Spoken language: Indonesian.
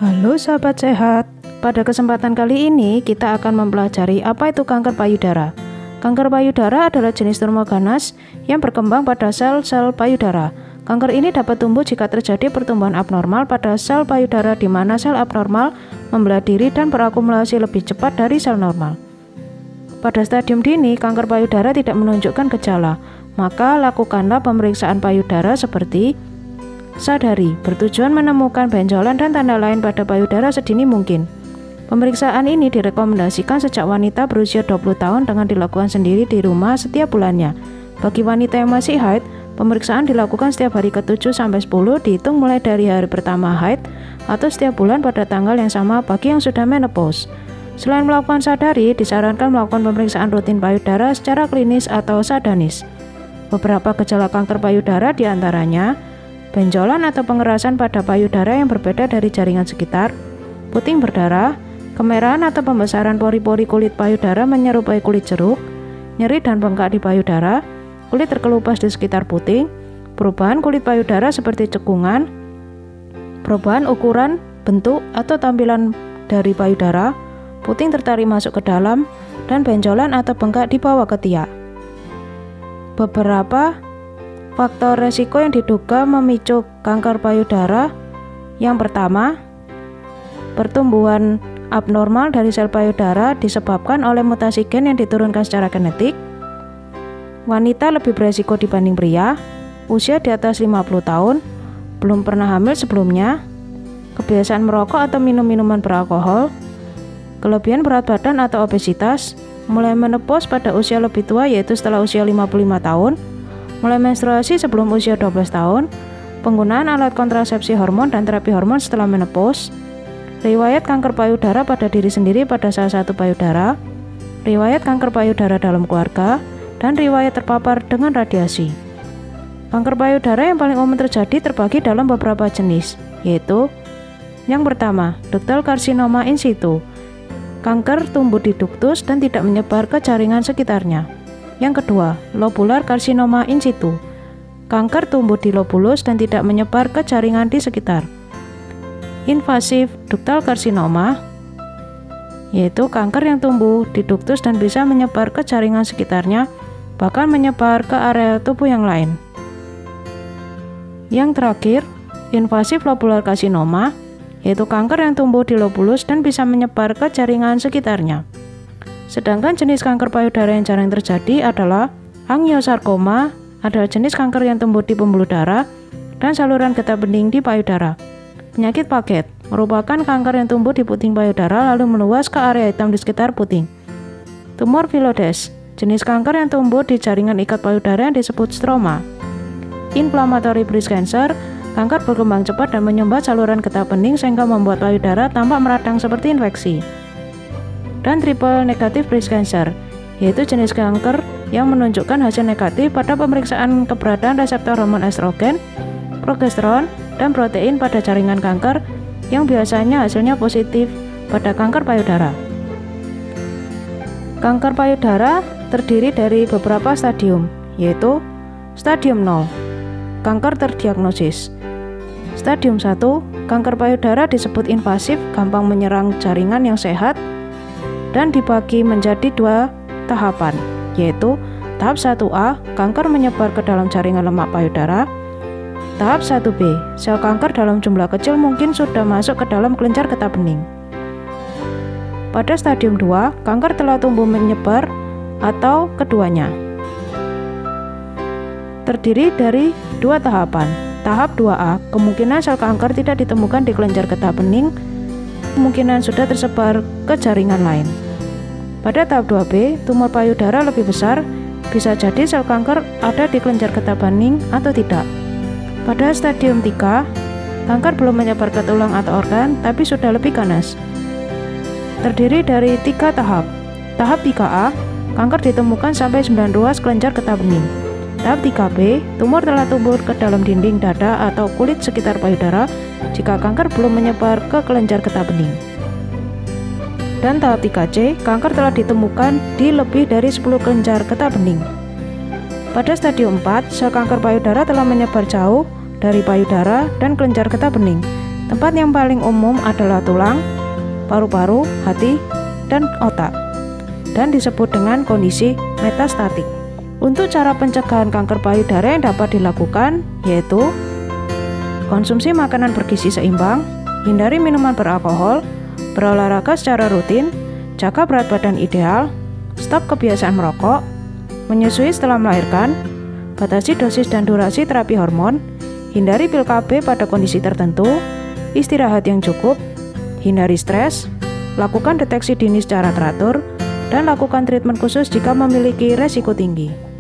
Halo sahabat sehat, pada kesempatan kali ini kita akan mempelajari apa itu kanker payudara. Kanker payudara adalah jenis tumor ganas yang berkembang pada sel-sel payudara. Kanker ini dapat tumbuh jika terjadi pertumbuhan abnormal pada sel payudara di mana sel abnormal membelah diri dan berakumulasi lebih cepat dari sel normal. Pada stadium dini, kanker payudara tidak menunjukkan gejala, maka lakukanlah pemeriksaan payudara seperti sadari, bertujuan menemukan benjolan dan tanda lain pada payudara sedini mungkin. Pemeriksaan ini direkomendasikan sejak wanita berusia 20 tahun dengan dilakukan sendiri di rumah setiap bulannya. Bagi wanita yang masih haid, pemeriksaan dilakukan setiap hari ke-7-10 dihitung mulai dari hari pertama haid atau setiap bulan pada tanggal yang sama bagi yang sudah menopause. Selain melakukan sadari, disarankan melakukan pemeriksaan rutin payudara secara klinis atau sadanis. Beberapa gejala kanker payudara diantaranya benjolan atau pengerasan pada payudara yang berbeda dari jaringan sekitar, puting berdarah, kemerahan atau pembesaran pori-pori kulit payudara menyerupai kulit jeruk, nyeri dan bengkak di payudara, kulit terkelupas di sekitar puting, perubahan kulit payudara seperti cekungan, perubahan ukuran, bentuk, atau tampilan dari payudara, puting tertarik masuk ke dalam, dan benjolan atau bengkak di bawah ketiak. Beberapa faktor resiko yang diduga memicu kanker payudara. Yang pertama, pertumbuhan abnormal dari sel payudara disebabkan oleh mutasi gen yang diturunkan secara genetik. Wanita lebih beresiko dibanding pria, usia di atas 50 tahun, belum pernah hamil sebelumnya, kebiasaan merokok atau minum minuman beralkohol, kelebihan berat badan atau obesitas, mulai menopause pada usia lebih tua yaitu setelah usia 55 tahun, mulai menstruasi sebelum usia 12 tahun, penggunaan alat kontrasepsi hormon dan terapi hormon setelah menopause, riwayat kanker payudara pada diri sendiri pada salah satu payudara, riwayat kanker payudara dalam keluarga, dan riwayat terpapar dengan radiasi. Kanker payudara yang paling umum terjadi terbagi dalam beberapa jenis, yaitu yang pertama, ductal carcinoma in situ. Kanker tumbuh di duktus dan tidak menyebar ke jaringan sekitarnya. Yang kedua, lobular carcinoma in situ. Kanker tumbuh di lobulus dan tidak menyebar ke jaringan di sekitar. Invasive ductal carcinoma, yaitu kanker yang tumbuh di duktus dan bisa menyebar ke jaringan sekitarnya, bahkan menyebar ke area tubuh yang lain. Yang terakhir, invasive lobular carcinoma, yaitu kanker yang tumbuh di lobulus dan bisa menyebar ke jaringan sekitarnya. Sedangkan jenis kanker payudara yang jarang terjadi adalah angiosarkoma, adalah jenis kanker yang tumbuh di pembuluh darah dan saluran getah bening di payudara. Penyakit paget merupakan kanker yang tumbuh di puting payudara lalu meluas ke area hitam di sekitar puting. Tumor Phyllodes, jenis kanker yang tumbuh di jaringan ikat payudara yang disebut stroma. Inflammatory breast cancer, kanker berkembang cepat dan menyumbat saluran getah bening sehingga membuat payudara tampak meradang seperti infeksi. Dan triple negative breast cancer, yaitu jenis kanker yang menunjukkan hasil negatif pada pemeriksaan keberadaan reseptor hormon estrogen, progesteron, dan protein pada jaringan kanker yang biasanya hasilnya positif pada kanker payudara. Kanker payudara terdiri dari beberapa stadium, yaitu stadium 0, kanker terdiagnosis. Stadium 1, kanker payudara disebut invasif, gampang menyerang jaringan yang sehat, dan dibagi menjadi dua tahapan, yaitu tahap 1A, kanker menyebar ke dalam jaringan lemak payudara. Tahap 1B, sel kanker dalam jumlah kecil mungkin sudah masuk ke dalam kelenjar getah bening. Pada stadium 2, kanker telah tumbuh menyebar atau keduanya. Terdiri dari dua tahapan. Tahap 2A, kemungkinan sel kanker tidak ditemukan di kelenjar getah bening, kemungkinan sudah tersebar ke jaringan lain. Pada tahap 2B, tumor payudara lebih besar, bisa jadi sel kanker ada di kelenjar getah bening atau tidak. Pada stadium 3, kanker belum menyebar ke tulang atau organ, tapi sudah lebih ganas. Terdiri dari 3 tahap. Tahap 3A, kanker ditemukan sampai 9 ruas kelenjar getah bening. Tahap 3B, tumor telah tumbuh ke dalam dinding dada atau kulit sekitar payudara jika kanker belum menyebar ke kelenjar getah bening. Dan tahap 3C, kanker telah ditemukan di lebih dari 10 kelenjar getah bening. Pada stadium 4, sel kanker payudara telah menyebar jauh dari payudara dan kelenjar getah bening, Tempat yang paling umum adalah tulang, paru-paru, hati, dan otak, dan disebut dengan kondisi metastatik. Untuk cara pencegahan kanker payudara yang dapat dilakukan yaitu konsumsi makanan bergizi seimbang, hindari minuman beralkohol, berolahraga secara rutin, jaga berat badan ideal, stop kebiasaan merokok, menyusui setelah melahirkan, batasi dosis dan durasi terapi hormon, hindari pil KB pada kondisi tertentu, istirahat yang cukup, hindari stres, lakukan deteksi dini secara teratur, dan lakukan treatment khusus jika memiliki resiko tinggi.